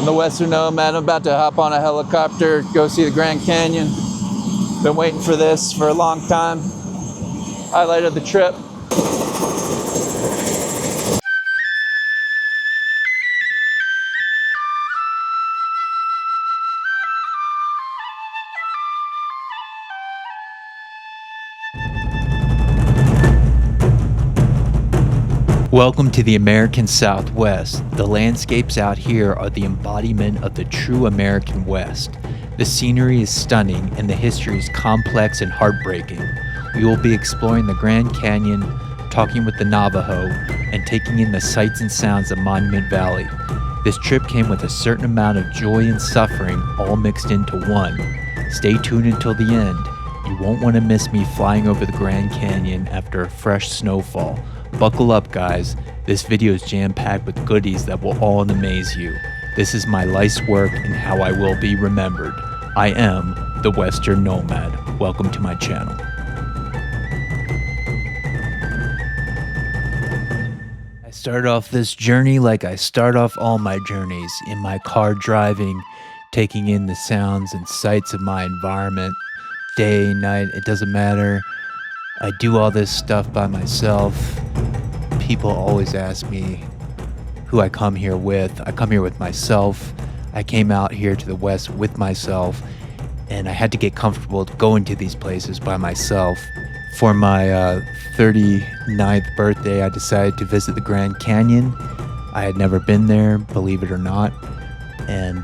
I'm the Western Nomad. I'm about to hop on a helicopter, go see the Grand Canyon. Been waiting for this for a long time. Highlight of the trip. Welcome to the American Southwest. The landscapes out here are the embodiment of the true American West. The scenery is stunning and the history is complex and heartbreaking. We will be exploring the Grand Canyon, talking with the Navajo, and taking in the sights and sounds of Monument Valley. This trip came with a certain amount of joy and suffering all mixed into one. Stay tuned until the end. You won't want to miss me flying over the Grand Canyon after a fresh snowfall. Buckle up, guys. This video is jam-packed with goodies that will all amaze you. This is my life's work and how I will be remembered. I am the Western Nomad. Welcome to my channel. I started off this journey like I start off all my journeys, in my car driving, taking in the sounds and sights of my environment. Day, night, it doesn't matter. I do all this stuff by myself. People always ask me who I come here with. I come here with myself. I came out here to the West with myself, and I had to get comfortable going to these places by myself. For my 39th birthday, I decided to visit the Grand Canyon. I had never been there, believe it or not. And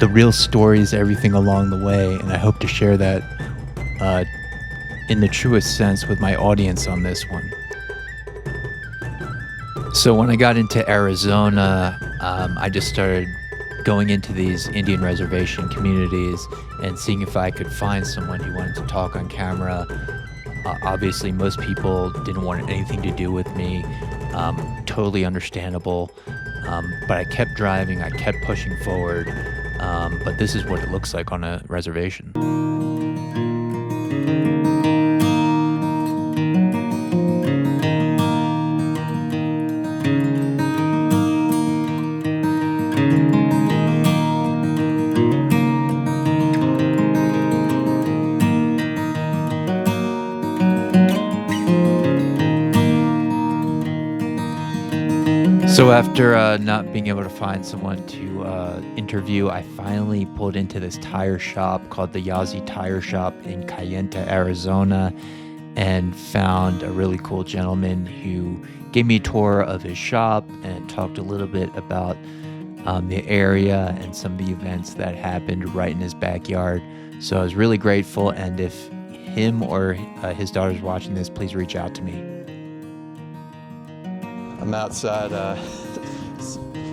the real story is everything along the way, and I hope to share that in the truest sense with my audience on this one. So when I got into Arizona, I just started going into these Indian reservation communities and seeing if I could find someone who wanted to talk on camera. Obviously, most people didn't want anything to do with me. Totally understandable. But I kept driving, I kept pushing forward. But this is what it looks like on a reservation. So after not being able to find someone to interview, I finally pulled into this tire shop called the 𝐬𝐮𝐬𝐫𝐞 Tire Shop in Kayenta, Arizona, and found a really cool gentleman who gave me a tour of his shop and talked a little bit about the area and some of the events that happened right in his backyard. So I was really grateful, and if him or his daughter's watching this, please reach out to me. I'm outside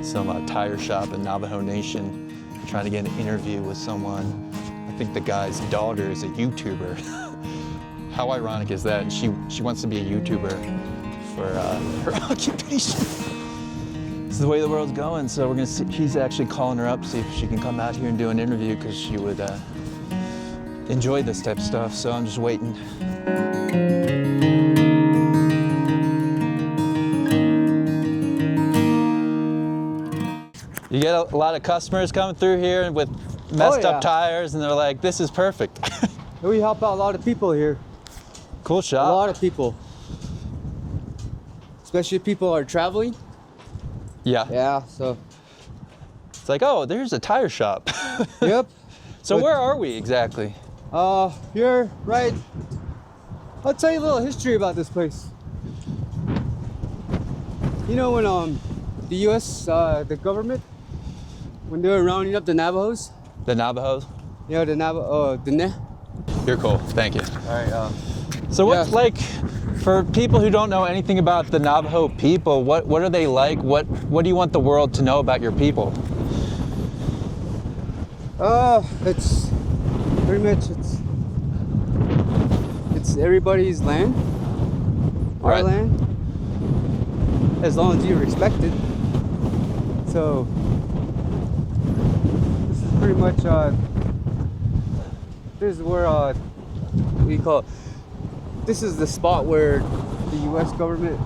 some tire shop in Navajo Nation, trying to get an interview with someone. I think the guy's daughter is a YouTuber. How ironic is that? And she wants to be a YouTuber for her occupation. This is the way the world's going, so we're gonna see. He's actually calling her up, see if she can come out here and do an interview, because she would enjoy this type of stuff, so I'm just waiting. You get a lot of customers coming through here with messed up tires, and they're like, this is perfect. We help out a lot of people here. Cool shop. A lot of people. Especially if people are traveling. Yeah. Yeah, so. It's like, oh, there's a tire shop. Yep. So where are we exactly? You're right. I'll tell you a little history about this place. You know when the U.S., the government, when they were rounding up the Navajos? The Navajos? Yeah, the Navajo, You're cool, thank you. All right. So what's like, for people who don't know anything about the Navajo people, what are they like? What do you want the world to know about your people? It's pretty much, it's everybody's land, our land, as long as you respect it. So this is pretty much this is where what do you call it? This is the spot where the U.S. government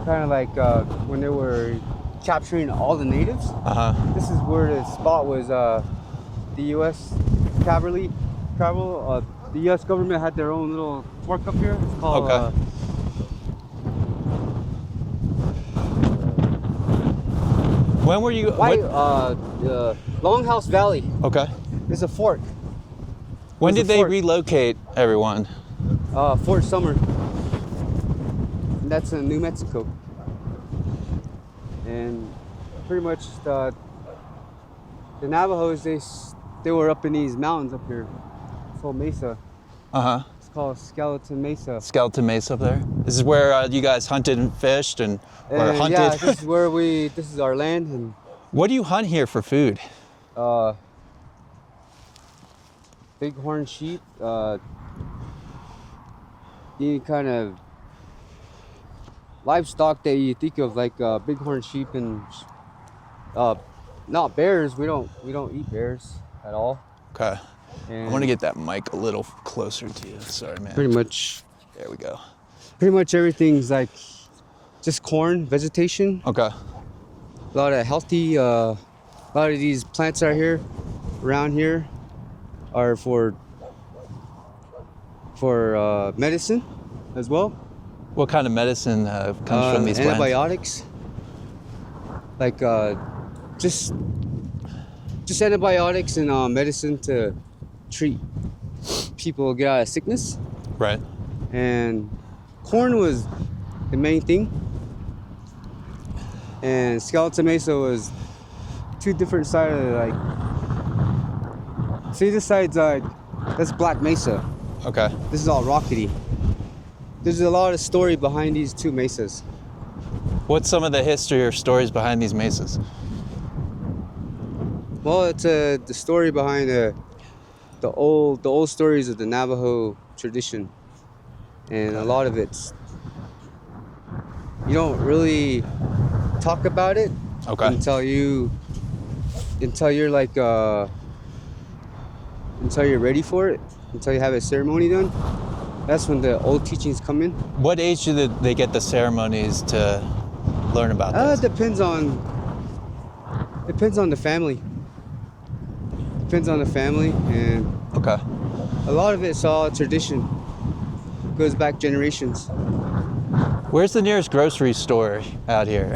kind of like when they were capturing all the natives. This is where the spot was. The U.S. cavalry. The U.S. government had their own little fort up here. It's called. Okay. When were you? Longhouse Valley. Okay. It's a fort. When There's did a they fort. relocate everyone? Fort Summer. And that's in New Mexico. And pretty much the Navajos, they were up in these mountains up here. It's called Mesa. It's called Skeleton Mesa. Skeleton Mesa up there. This is where you guys hunted and fished or hunted. Yeah, this is where this is our land. And What do you hunt here for food? bighorn sheep, any kind of livestock that you think of, like bighorn sheep and not bears. We don't eat bears at all. Okay. And I want to get that mic a little closer to you. Sorry, man. pretty much There we go. everything's like just corn, vegetation. Okay. A lot of healthy. A lot of these plants out here, around here, are for medicine as well. What kind of medicine comes from these plants? Antibiotics. Like just antibiotics and medicine to treat people get out of sickness. Right. And corn was the main thing. And Skeleton Mesa was two different sides of like. See, this side's that's Black Mesa. Okay. This is all rockety. There's a lot of story behind these two mesas. What's some of the history or stories behind these mesas? Well, it's the story behind the old stories of the Navajo tradition, and a lot of it's you don't really talk about it Okay. until you're like until you're ready for it, until you have a ceremony done. That's when the old teachings come in. What age do they get the ceremonies to learn about this? It depends on the family. Depends on the family, and Okay. a lot of it's all tradition. Goes back generations. Where's the nearest grocery store out here?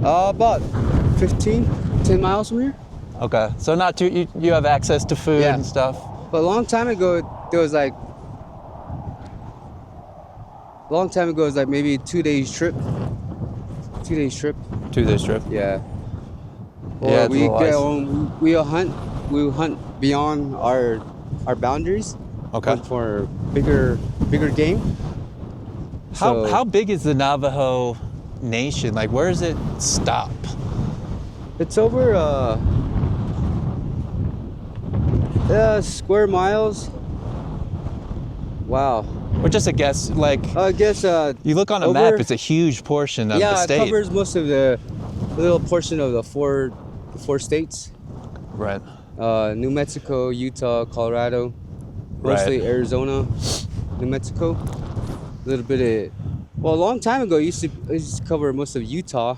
About 10 miles from here. Okay. So not too, you have access to food Yeah. and stuff? But a long time ago, it was like maybe 2 days trip. 2 days trip. 2 days trip? Yeah. Or Yeah, it's a we little get ice. on, we'll hunt beyond our boundaries. Okay. Hunt for bigger game. So- How big is the Navajo Nation? Like, where does it stop? It's over square miles. Wow. Or just a guess, like, I guess you look on a map, it's a huge portion of the yeah, state. it covers most of the little portion of the four states. Right. New Mexico, Utah, Colorado, mostly Right. Arizona, New Mexico. A little bit of, well, a long time ago, it used to cover most of Utah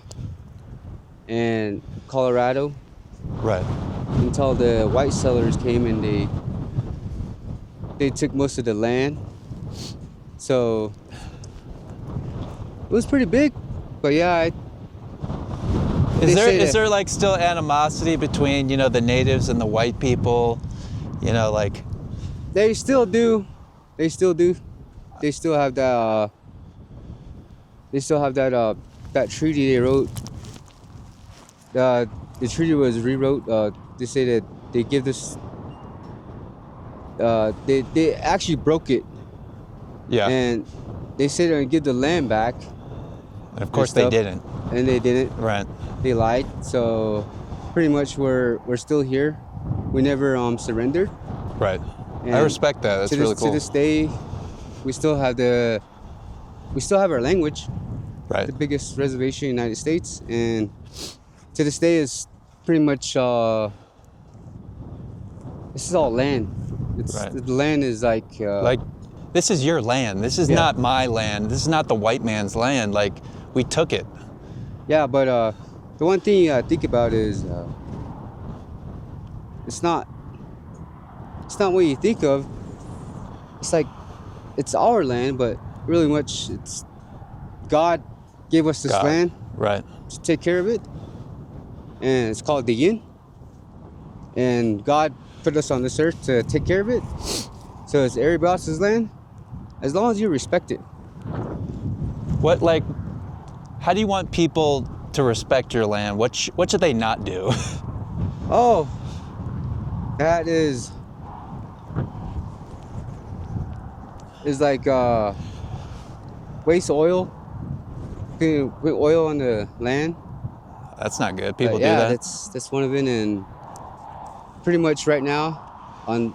and Colorado Right. until the white settlers came and they took most of the land. So it was pretty big, but yeah, Is say there that- like still animosity between, the natives and the white people? Like, they still do. They still do. They still have that. That treaty they wrote. The treaty was rewrote. They say that they give this. They actually broke it, yeah. and they said they're gonna give the land back, And of course they stuff. didn't. and they didn't. Right. They lied. So pretty much we're still here. We never surrendered. Right. I And respect that. That's really cool. To this day, we still have our language. Right. The biggest reservation in the United States, and to this day is pretty much this is all land. Right. The land is like This is your land. This is Yeah. not my land. This is not the white man's land. Like, we took it. yeah, but the one thing I think about is it's not what you think of. It's like it's our land, but really much it's God gave us this God. land Right. to take care of it, and it's called the yin. And God put us on this earth to take care of it, so it's everybody else's land, as long as you respect it. What, like, how do you want people to respect your land? What should they not do? Oh, that is like waste oil, putting oil on the land. That's not good. People do Yeah, that. that's one of it. And pretty much right now, on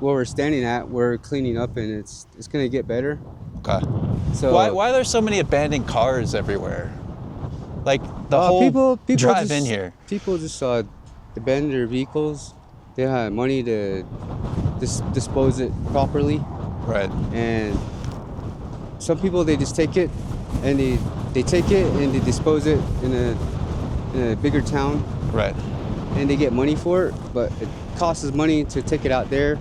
where we're standing at, we're cleaning up, and it's gonna get better. Okay. So Why are there so many abandoned cars everywhere? Like the whole people drive just, in here. People just abandon their vehicles. They have money to dispose it properly, Right. and some people, they just take it and they take it and they dispose it in a bigger town, Right. and they get money for it, but it costs us money to take it out there,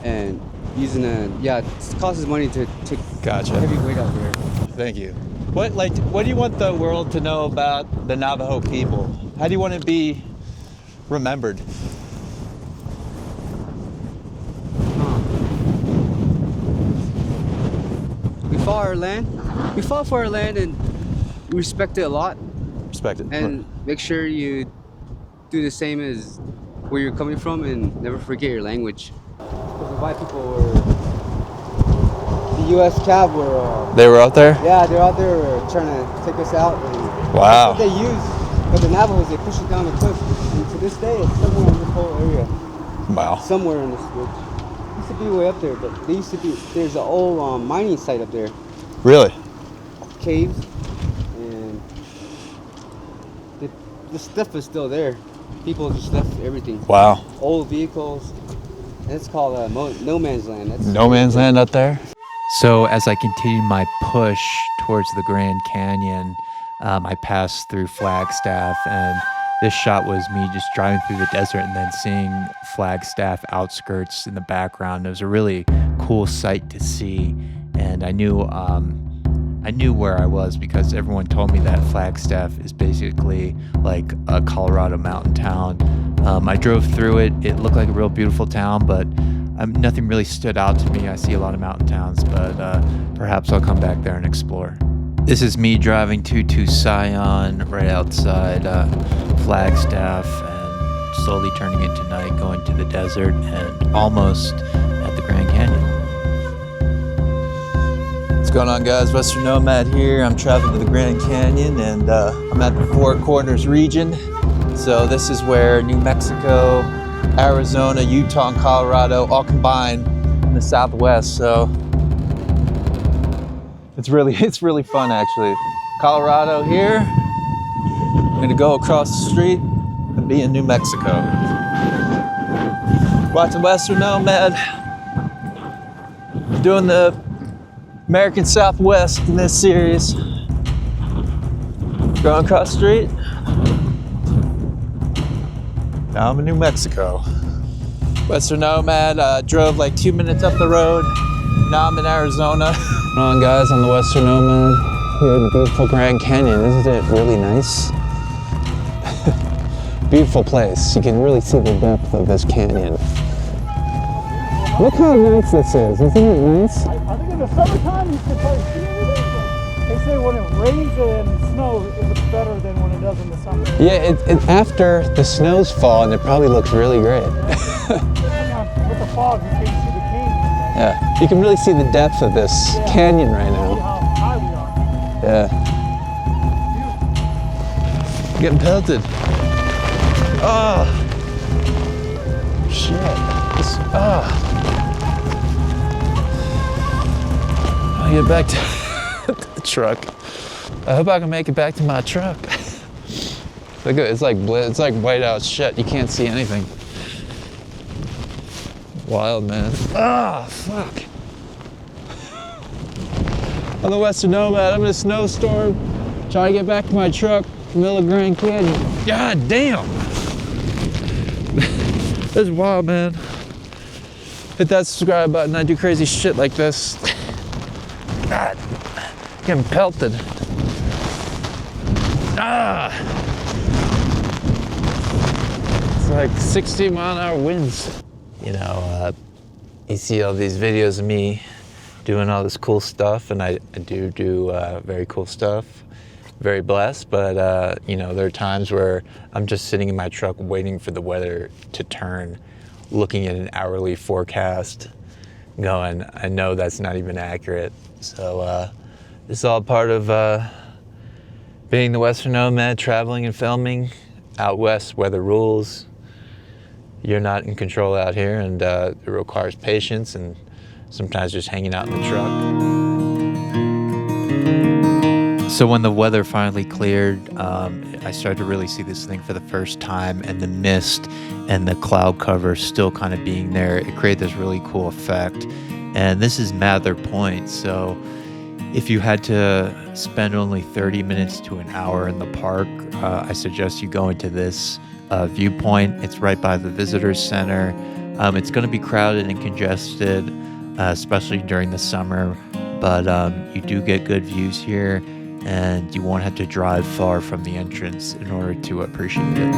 and it costs us money to take Gotcha. heavy weight out there. Thank you. What do you want the world to know about the Navajo people? How do you want to be remembered? We fought for our land and we respect it a lot, Respect it. and make sure you do the same as where you're coming from, and never forget your language. Because the white people the U.S. cab were They were out there? yeah, they're out there trying to take us out. And Wow. that's what they use. But the Navajos, they push it down the cliff, and to this day it's somewhere in this whole area, Wow. somewhere in this ridge. It used to be way up there, but there's an old mining site up there, Really? caves, and the stuff is still there. People just left everything, Wow. old vehicles, and it's called no man's land. That's No man's land up there? So as I continued my push towards the Grand Canyon, I passed through Flagstaff, and this shot was me just driving through the desert and then seeing Flagstaff outskirts in the background. It was a really cool sight to see, and I knew where I was because everyone told me that Flagstaff is basically like a Colorado mountain town. I drove through it. It looked like a real beautiful town, but nothing really stood out to me. I see a lot of mountain towns, but perhaps I'll come back there and explore. This is me driving to Tucson, right outside Flagstaff, and slowly turning into night, going to the desert, and almost at the Grand Canyon. What's going on, guys? Western Nomad here. I'm traveling to the Grand Canyon, and I'm at the Four Corners region. So this is where New Mexico, Arizona, Utah, and Colorado all combine in the Southwest. So it's really fun, actually. Colorado here. I'm gonna go across the street and be in New Mexico. Watching Western Nomad. Doing the American Southwest in this series. Going across the street. Now I'm in New Mexico. Western Nomad, drove like 2 minutes up the road. Now I'm in Arizona. Come on, guys, on the Western Nomad here in the beautiful Grand Canyon. Isn't it really nice? Beautiful place. You can really see the depth of this canyon. Look how nice this is. Isn't it nice? I think in the summertime you can probably see everything, but they say when it rains and snows, it looks better than when it does in the summer. Yeah, after the snows fall, and it probably looks really great. With the fog, you can't see the canyon. Yeah, you can really see the depth of this canyon right See now. how high we are. Yeah. Getting pelted. Oh, shit. I'll get back to the truck. I hope I can make it back to my truck. Look at it's like white out shit. You can't see anything. Wild, man. Ah, fuck. On the Western Nomad, I'm in a snowstorm. Trying to get back to my truck. Middle of Grand Canyon. God damn. That's wild, man. Hit that subscribe button. I do crazy shit like this. God, getting pelted. It's like 60-mile-an-hour winds. You know, you see all these videos of me doing all this cool stuff, and I do very cool stuff. Very blessed, but you know, there are times where I'm just sitting in my truck waiting for the weather to turn, looking at an hourly forecast, going, I know that's not even accurate. So it's all part of being the Western Nomad, traveling and filming. Out west, weather rules. You're not in control out here, and it requires patience and sometimes just hanging out in the truck. So when the weather finally cleared, I started to really see this thing for the first time, and the mist and the cloud cover still kind of being there, it created this really cool effect. And this is Mohave Point, so if you had to spend only 30 minutes to an hour in the park, I suggest you go into this viewpoint. It's right by the visitor center. It's going to be crowded and congested, especially during the summer, but you do get good views here, and you won't have to drive far from the entrance in order to appreciate it.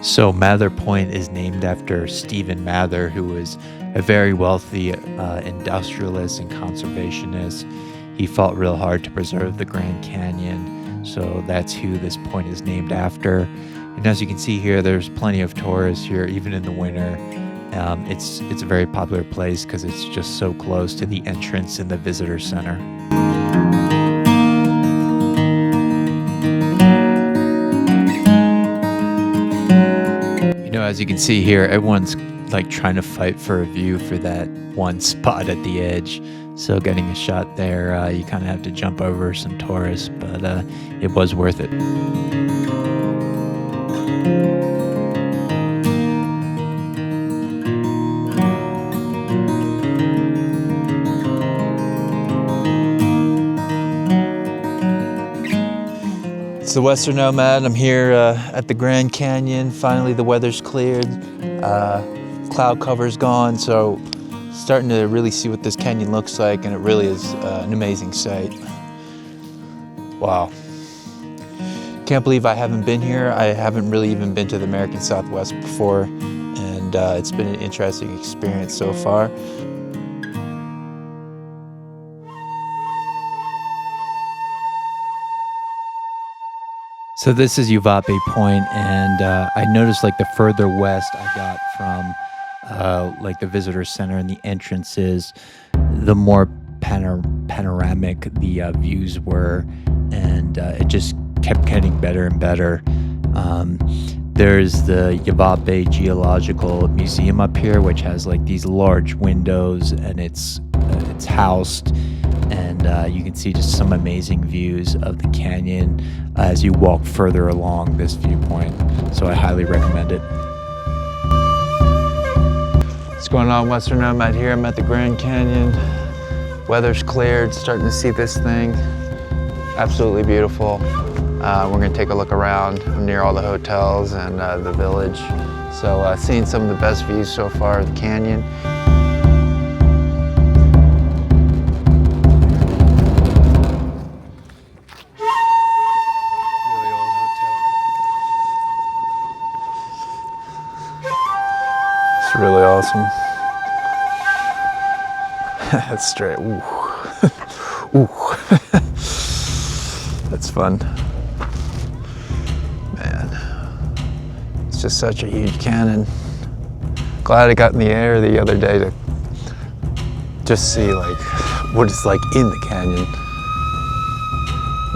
So Mohave Point is named after Stephen Mather, who was a very wealthy industrialist and conservationist. He fought real hard to preserve the Grand Canyon, so that's who this point is named after. And as you can see here, there's plenty of tourists here, even in the winter. It's a very popular place because it's just so close to the entrance in the visitor center. You know, as you can see here, everyone's like trying to fight for a view for that one spot at the edge. So getting a shot there, you kind of have to jump over some tourists, but it was worth it. It's the Western Nomad. I'm here at the Grand Canyon. Finally, the weather's cleared. Cloud cover's gone, so starting to really see what this canyon looks like, and it really is an amazing sight. Wow. Can't believe I haven't been here. I haven't really even been to the American Southwest before, and it's been an interesting experience so far. So this is Yvape Point, and I noticed like the further west I got from like the visitor center and the entrances, the more panoramic the views were, and it just kept getting better and better. There's the Yavapai Geological Museum up here, which has like these large windows, and it's housed, and you can see just some amazing views of the canyon as you walk further along this viewpoint. So I highly recommend it. What's going on, Western Nomad here? I'm at the Grand Canyon. Weather's cleared, starting to see this thing. Absolutely beautiful. We're gonna take a look around. I'm near all the hotels and the village. So seeing some of the best views so far of the canyon. Really old hotel. It's really awesome. That's straight. Ooh. Ooh. That's fun. It's just such a huge cannon. Glad I got in the air the other day to just see like what it's like in the canyon.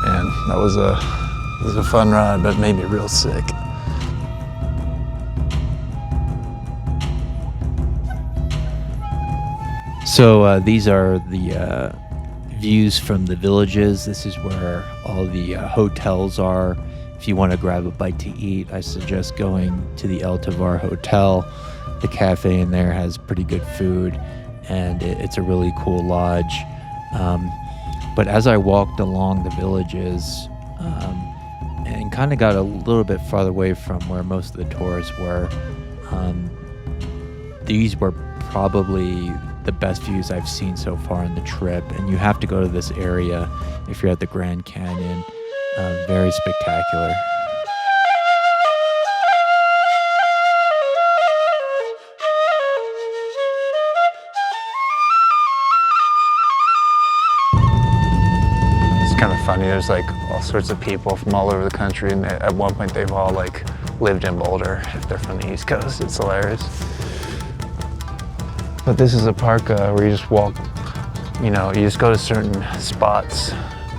Man, that was a fun ride, but it made me real sick. So these are the views from the villages. This is where all the hotels are. If you want to grab a bite to eat, I suggest going to the 𝐿𝐷𝐷𝐷 Hotel. The cafe in there has pretty good food, and it's a really cool lodge. But as I walked along the villages and kind of got a little bit farther away from where most of the tourists were, these were probably the best views I've seen so far on the trip. And you have to go to this area if you're at the Grand Canyon. Very spectacular. It's kind of funny, there's like all sorts of people from all over the country, and at one point they've all like lived in Boulder if they're from the East Coast. It's hilarious. But this is a park where you just walk, you know, you just go to certain spots,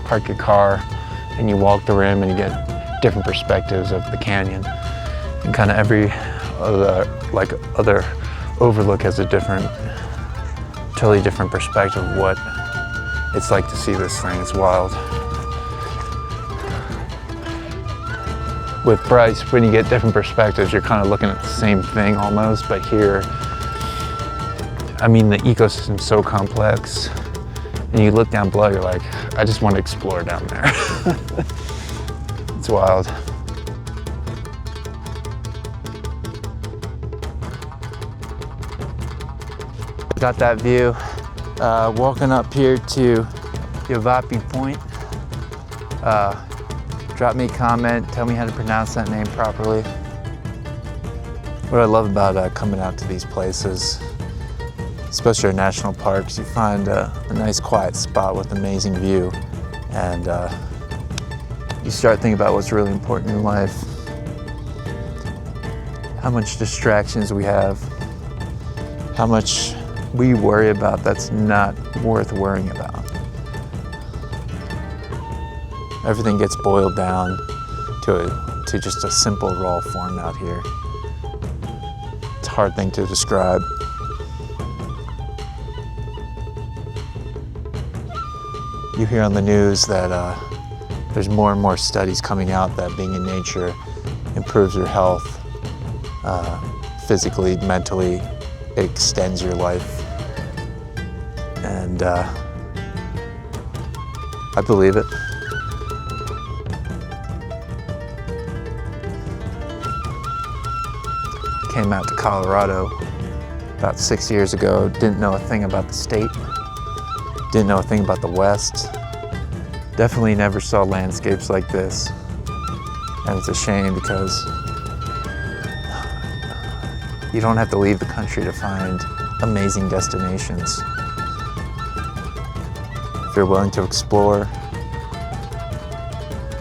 park your car, and you walk the rim and you get different perspectives of the canyon. And kind of every other overlook has a totally different perspective of what it's like to see this thing. It's wild. With Bryce, when you get different perspectives, you're kind of looking at the same thing almost, but here, I mean, the ecosystem's so complex, and you look down below, you're like, I just want to explore down there. It's wild. Got that view. Walking up here to Yavapai Point. Drop me a comment, tell me how to pronounce that name properly. What I love about coming out to these places, especially our national parks, you find a nice quiet spot with amazing view, and you start thinking about what's really important in life, how much distractions we have, how much we worry about that's not worth worrying about. Everything gets boiled down to just a simple raw form out here. It's a hard thing to describe. You hear on the news that there's more and more studies coming out that being in nature improves your health, physically, mentally, it extends your life. And I believe it. Came out to Colorado about 6 years ago, didn't know a thing about the state, didn't know a thing about the West. Definitely never saw landscapes like this. And it's a shame because you don't have to leave the country to find amazing destinations. If you're willing to explore,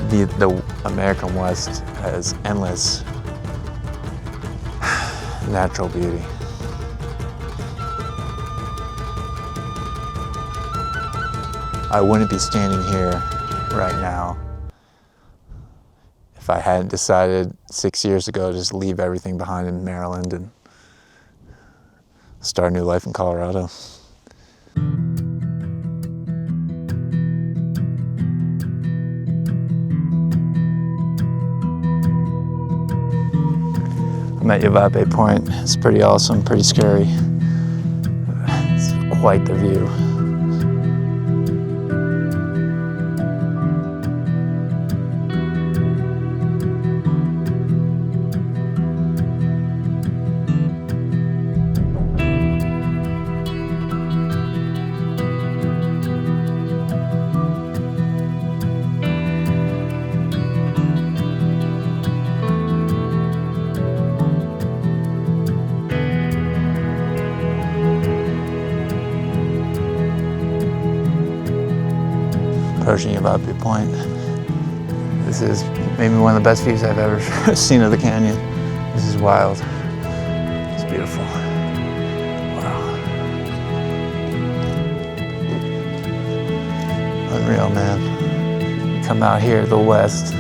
the American West has endless natural beauty. I wouldn't be standing here right now if I hadn't decided 6 years ago to just leave everything behind in Maryland and start a new life in Colorado. I'm at Yavapai Point. It's pretty awesome, pretty scary. It's quite the view. Approaching Yavapai Point. This is maybe one of the best views I've ever seen of the canyon. This is wild. It's beautiful. Wow. Unreal, man. You come out here to the west,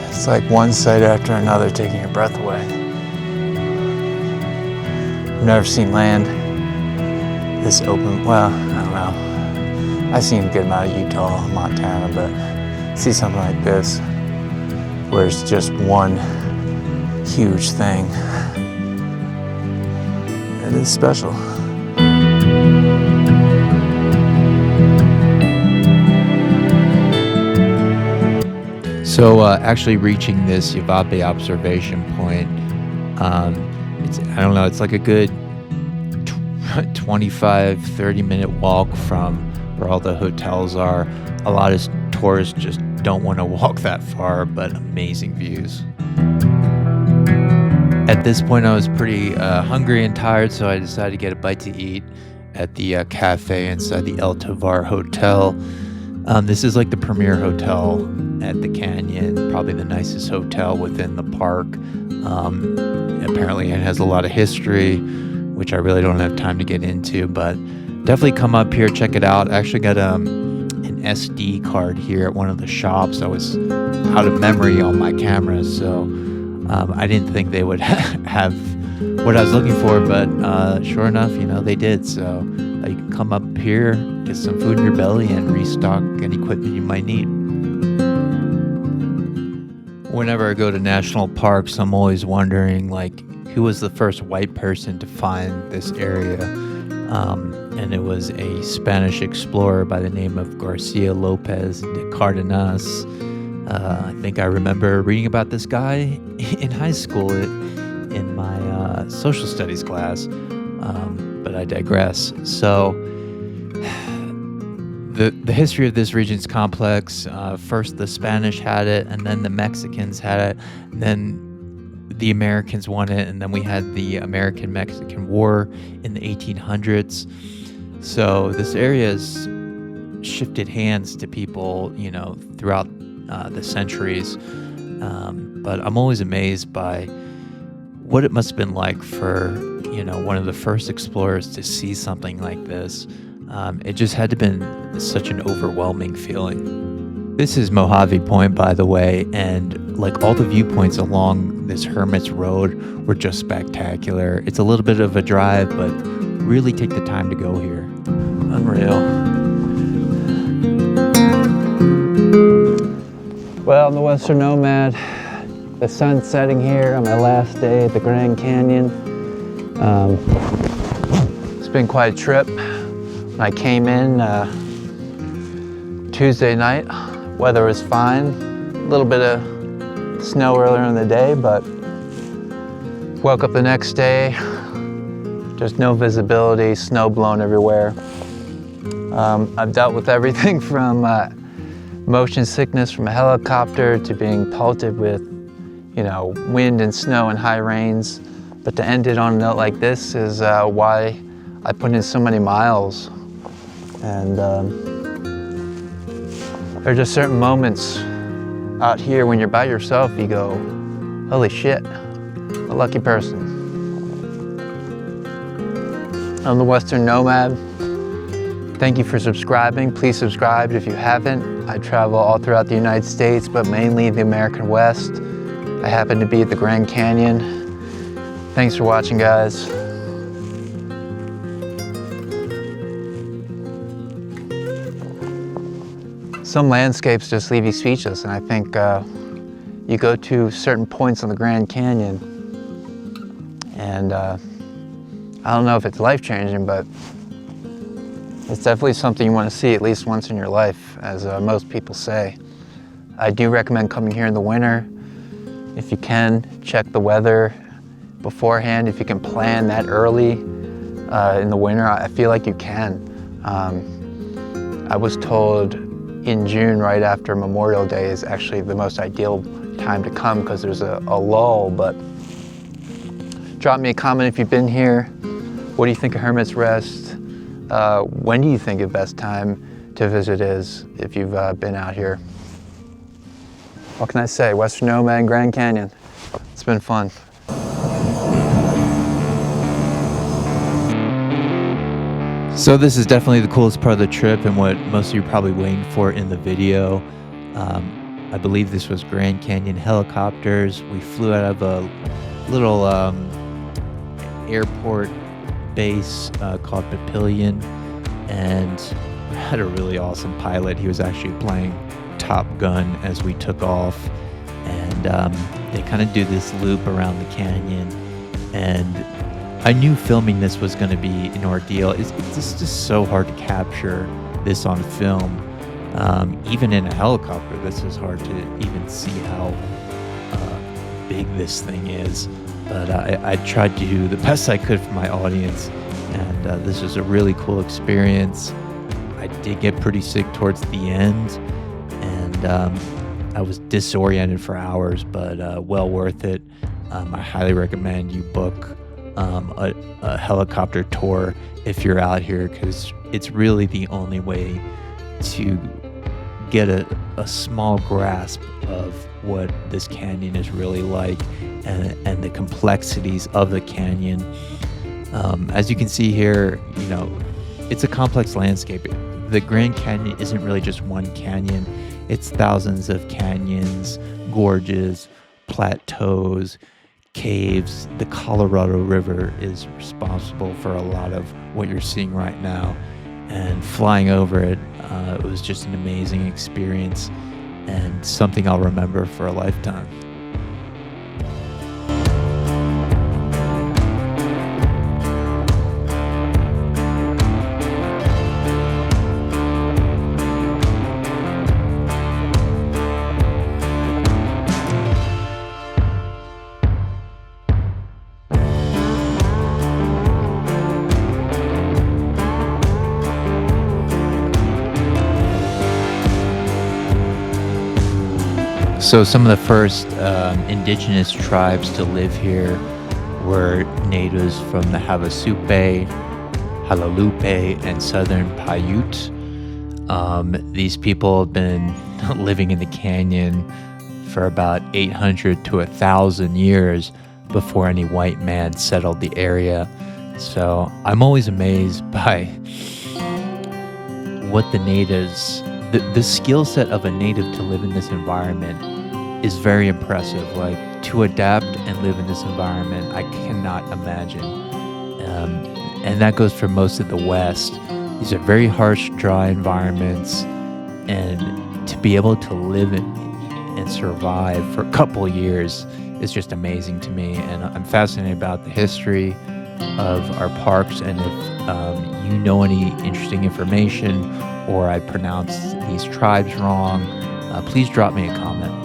it's like one sight after another taking your breath away. I've never seen land this open. Well, I don't know. I've seen a good amount of Utah, Montana, but see something like this, where it's just one huge thing. really special. So actually reaching this Yvape observation point, I don't know, it's like a good 25, 30-minute walk from where all the hotels are. A lot of tourists just don't want to walk that far, but amazing views. At this point, I was pretty hungry and tired, so I decided to get a bite to eat at the cafe inside the El Tovar Hotel. This is like the premier hotel at the canyon, probably the nicest hotel within the park. Apparently it has a lot of history, which I really don't have time to get into, but definitely come up here, check it out. I actually got an SD card here at one of the shops. I was out of memory on my camera, so I didn't think they would have what I was looking for, but sure enough, they did. So you can come up here, get some food in your belly, and restock any equipment you might need. Whenever I go to national parks, I'm always wondering, who was the first white person to find this area? And it was a Spanish explorer by the name of Garcia Lopez de Cardenas. I think I remember reading about this guy in high school in my social studies class, but I digress. So the history of this region is complex. First the Spanish had it, and then the Mexicans had it, and then the Americans won it, and then we had the American-Mexican War in the 1800s. So this area has shifted hands to people, throughout the centuries. But I'm always amazed by what it must have been like for, one of the first explorers to see something like this. It just had to have been such an overwhelming feeling. This is Mohave Point, by the way, and all the viewpoints along this Hermit's Road were just spectacular. It's a little bit of a drive, but really take the time to go here. Unreal. Well, I'm the Western Nomad. The sun's setting here on my last day at the Grand Canyon. It's been quite a trip. When I came in Tuesday night, weather was fine. A little bit of snow earlier in the day, but woke up the next day, just no visibility, snow blown everywhere. I've dealt with everything from motion sickness from a helicopter to being pelted with, wind and snow and high rains. But to end it on a note like this is why I put in so many miles. And there are just certain moments out here when you're by yourself, you go, holy shit, a lucky person. I'm the Western Nomad. Thank you for subscribing. Please subscribe if you haven't. I travel all throughout the United States, but mainly the American West. I happen to be at the Grand Canyon. Thanks for watching, guys. Some landscapes just leave you speechless, and I think you go to certain points on the Grand Canyon, and I don't know if it's life-changing, but it's definitely something you want to see at least once in your life, as most people say. I do recommend coming here in the winter. If you can, check the weather beforehand. If you can plan that early in the winter, I feel like you can. I was told in June, right after Memorial Day, is actually the most ideal time to come because there's a lull, but drop me a comment if you've been here. What do you think of Hermit's Rest? When do you think the best time to visit is if you've been out here? What can I say? Western Nomad and Grand Canyon. It's been fun. So this is definitely the coolest part of the trip and what most of you are probably waiting for in the video. I believe this was Grand Canyon helicopters. We flew out of a little airport base called Papillion, and had a really awesome pilot. He was actually playing Top Gun as we took off, and they kind of do this loop around the canyon, and I knew filming this was going to be an ordeal. It's just so hard to capture this on film. Even in a helicopter, this is hard to even see how big this thing is. But I tried to do the best I could for my audience, and this was a really cool experience. I did get pretty sick towards the end, and I was disoriented for hours, but well worth it. I highly recommend you book a helicopter tour if you're out here, because it's really the only way to get a small grasp of what this canyon is really like, and the complexities of the canyon. As you can see here, you know, it's a complex landscape. The Grand Canyon isn't really just one canyon. It's thousands of canyons, gorges, plateaus, caves. The Colorado River is responsible for a lot of what you're seeing right now. And flying over it, it was just an amazing experience and something I'll remember for a lifetime. So some of the first indigenous tribes to live here were natives from the Havasupai, Halalupe, and southern Paiute. These people have been living in the canyon for about 800 to 1,000 years before any white man settled the area. So I'm always amazed by what the natives, the skill set of a native to live in this environment is very impressive. Like, to adapt and live in this environment, I cannot imagine. And that goes for most of the West. These are very harsh, dry environments, and to be able to live in and survive for a couple of years is just amazing to me. And I'm fascinated about the history of our parks, and if you know any interesting information, or I pronounced these tribes wrong, please drop me a comment.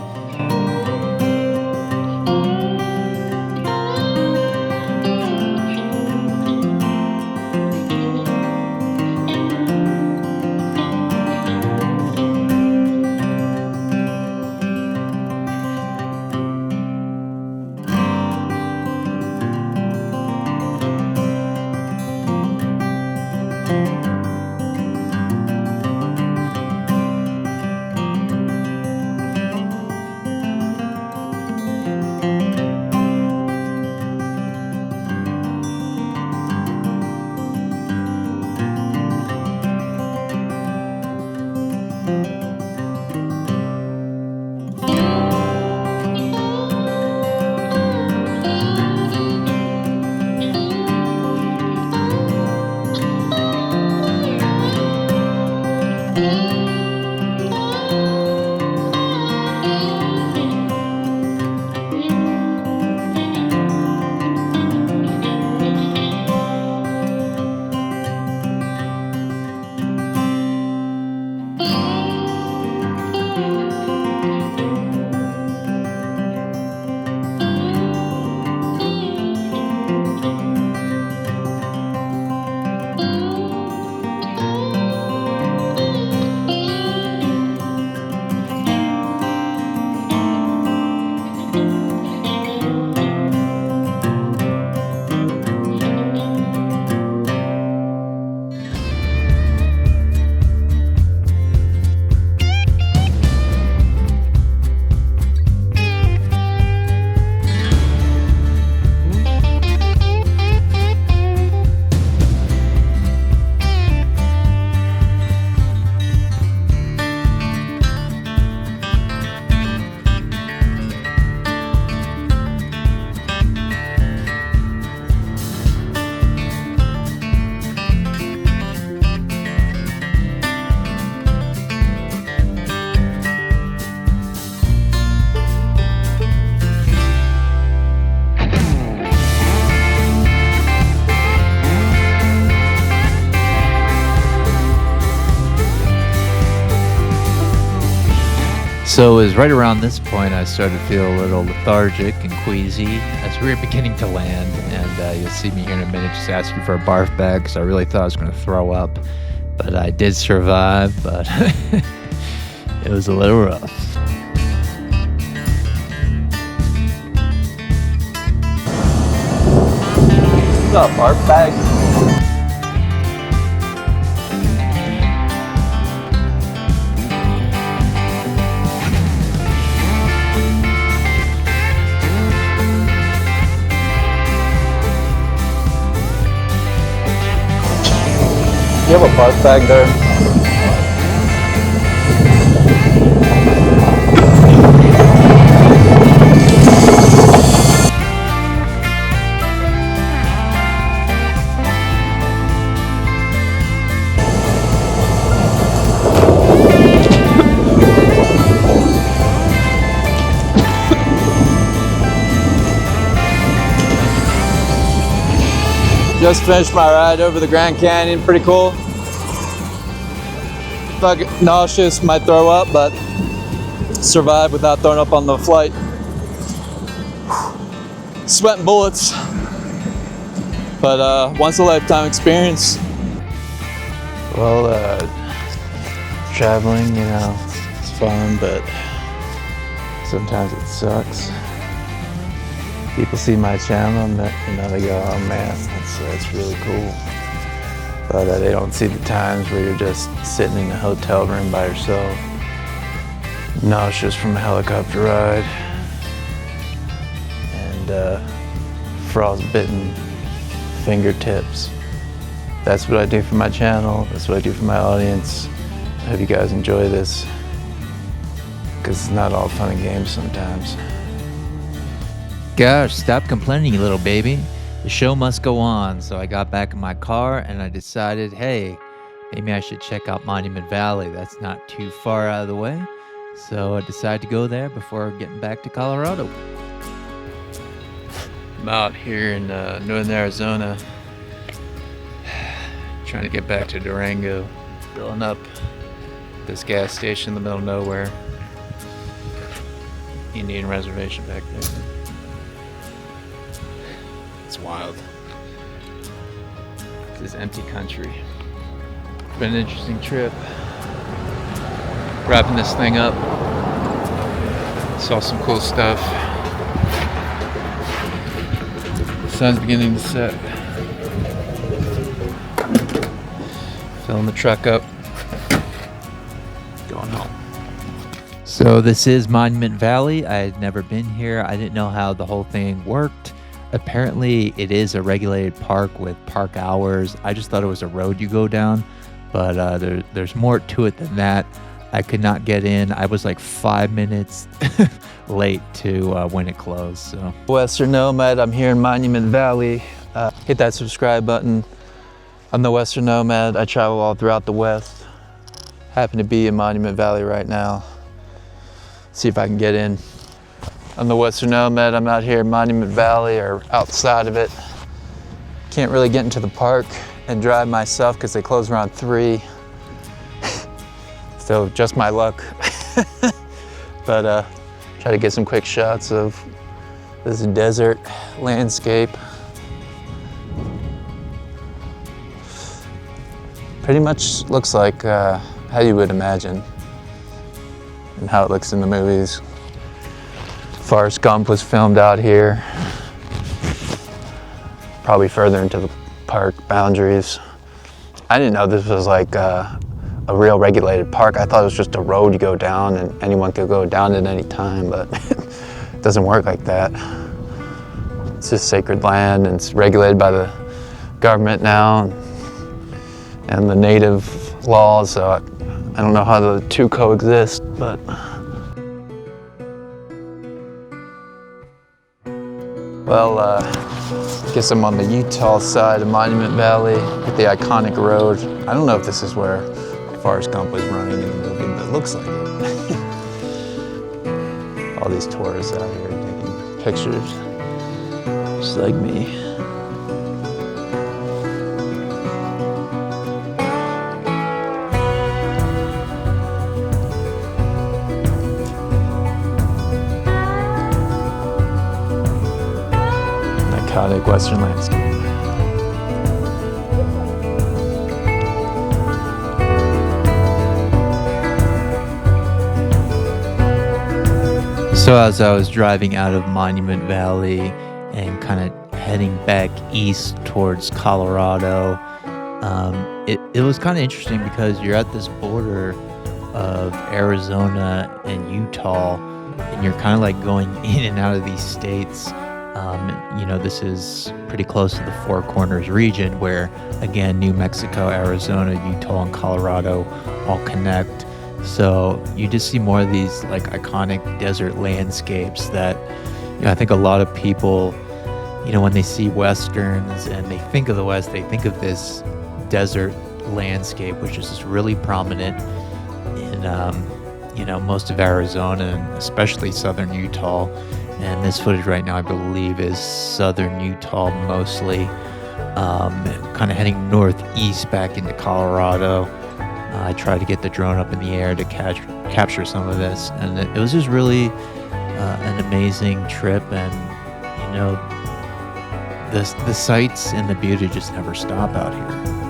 So it was right around this point I started to feel a little lethargic and queasy as we were beginning to land. And you'll see me here in a minute just asking for a barf bag because I really thought I was going to throw up. But I did survive, but it was a little rough. What's up, barf bag? Do you have a barf bag there? Just finished my ride over the Grand Canyon, pretty cool. Fucking nauseous, might throw up, but survived without throwing up on the flight. Sweating bullets, but once a lifetime experience. Well, traveling, you know, it's fun, but sometimes it sucks. People see my channel and they go, oh man, that's really cool. But they don't see the times where you're just sitting in a hotel room by yourself, nauseous from a helicopter ride, and frostbitten fingertips. That's what I do for my channel. That's what I do for my audience. I hope you guys enjoy this, because it's not all fun and games sometimes. Gosh, stop complaining, you little baby. The show must go on. So I got back in my car and I decided, hey, maybe I should check out Monument Valley. That's not too far out of the way. So I decided to go there before getting back to Colorado. I'm out here in northern Arizona, trying to get back to Durango, filling up this gas station in the middle of nowhere. Indian reservation back there. It's wild. This is empty country. It's been an interesting trip. Wrapping this thing up. Saw some cool stuff. The sun's beginning to set. Filling the truck up. Going home. So this is Monument Valley. I had never been here. I didn't know how the whole thing worked. Apparently it is a regulated park with park hours. I just thought it was a road you go down, but there's more to it than that. I could not get in. I was like 5 minutes late to when it closed. So Western Nomad, I'm here in Monument Valley. Hit that subscribe button. I'm the Western Nomad. I travel all throughout the West. Happen to be in Monument Valley right now. See if I can get in. I'm the Western Nomad. I'm out here in Monument Valley, or outside of it. Can't really get into the park and drive myself because they close around 3. So just my luck. But try to get some quick shots of this desert landscape. Pretty much looks like how you would imagine and how it looks in the movies. Forest Gump was filmed out here, probably further into the park boundaries. I didn't know this was like a real regulated park. I thought it was just a road you go down and anyone could go down at any time, but it doesn't work like that. It's just sacred land and it's regulated by the government now and the native laws, so I don't know how the two coexist, but well, I guess I'm on the Utah side of Monument Valley with the iconic road. I don't know if this is where Forrest Gump was running in the movie, but it looks like it. All these tourists out here taking pictures, just like me. exotic western landscape. So as I was driving out of Monument Valley and kind of heading back east towards Colorado, it was kind of interesting because you're at this border of Arizona and Utah, and you're kind of like going in and out of these states. This is pretty close to the Four Corners region where, again, New Mexico, Arizona, Utah, and Colorado all connect. So you just see more of these like iconic desert landscapes that, I think a lot of people, when they see Westerns and they think of the West, they think of this desert landscape, which is just really prominent in, most of Arizona and especially southern Utah. And this footage right now, I believe, is southern Utah mostly, kind of heading northeast back into Colorado. I tried to get the drone up in the air to capture some of this, and it was just really an amazing trip. And the sights and the beauty just never stop out here.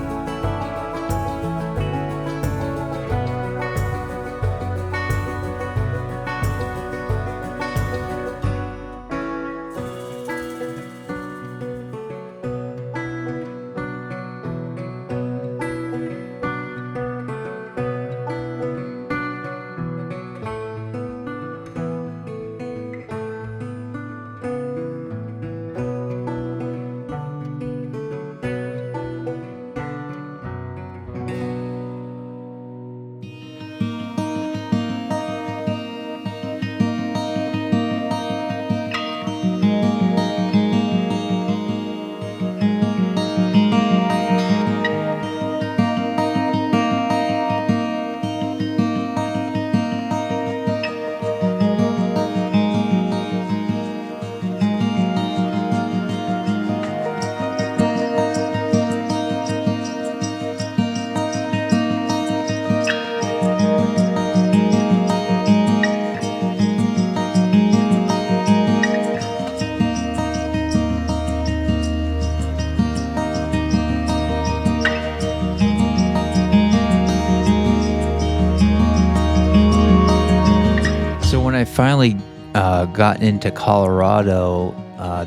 I finally got into Colorado,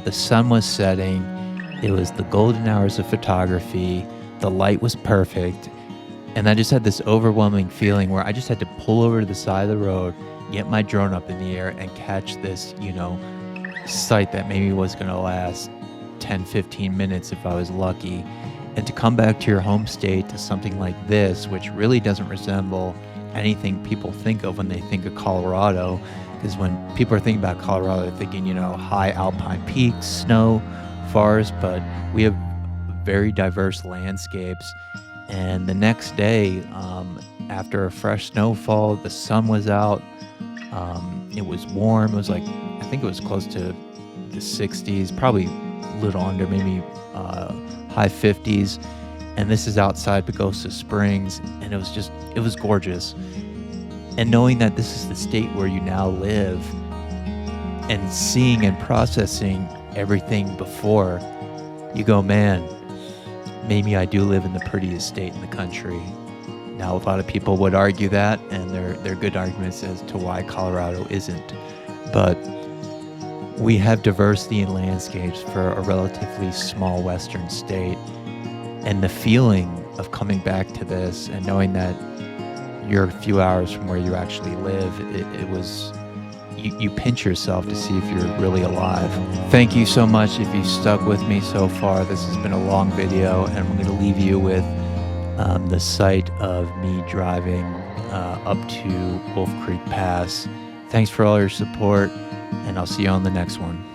the sun was setting. It was the golden hours of photography. The light was perfect. And I just had this overwhelming feeling where I just had to pull over to the side of the road, get my drone up in the air, and catch this, sight that maybe was going to last 10, 15 minutes if I was lucky. And to come back to your home state to something like this, which really doesn't resemble anything people think of when they think of Colorado, because when people are thinking about Colorado, they're thinking, high alpine peaks, snow, forest, but we have very diverse landscapes. And the next day, after a fresh snowfall, the sun was out, it was warm, it was like, I think it was close to the 60s, probably a little under, maybe high 50s. And this is outside Pagosa Springs, and it was gorgeous. And knowing that this is the state where you now live, and seeing and processing everything before, you go, man, maybe I do live in the prettiest state in the country. Now, a lot of people would argue that, and they're good arguments as to why Colorado isn't. But we have diversity in landscapes for a relatively small western state. And the feeling of coming back to this and knowing that you're a few hours from where you actually live, it was, you pinch yourself to see if you're really alive. Thank you so much if you stuck with me so far. This has been a long video, and I'm going to leave you with the sight of me driving up to Wolf Creek Pass. Thanks for all your support, and I'll see you on the next one.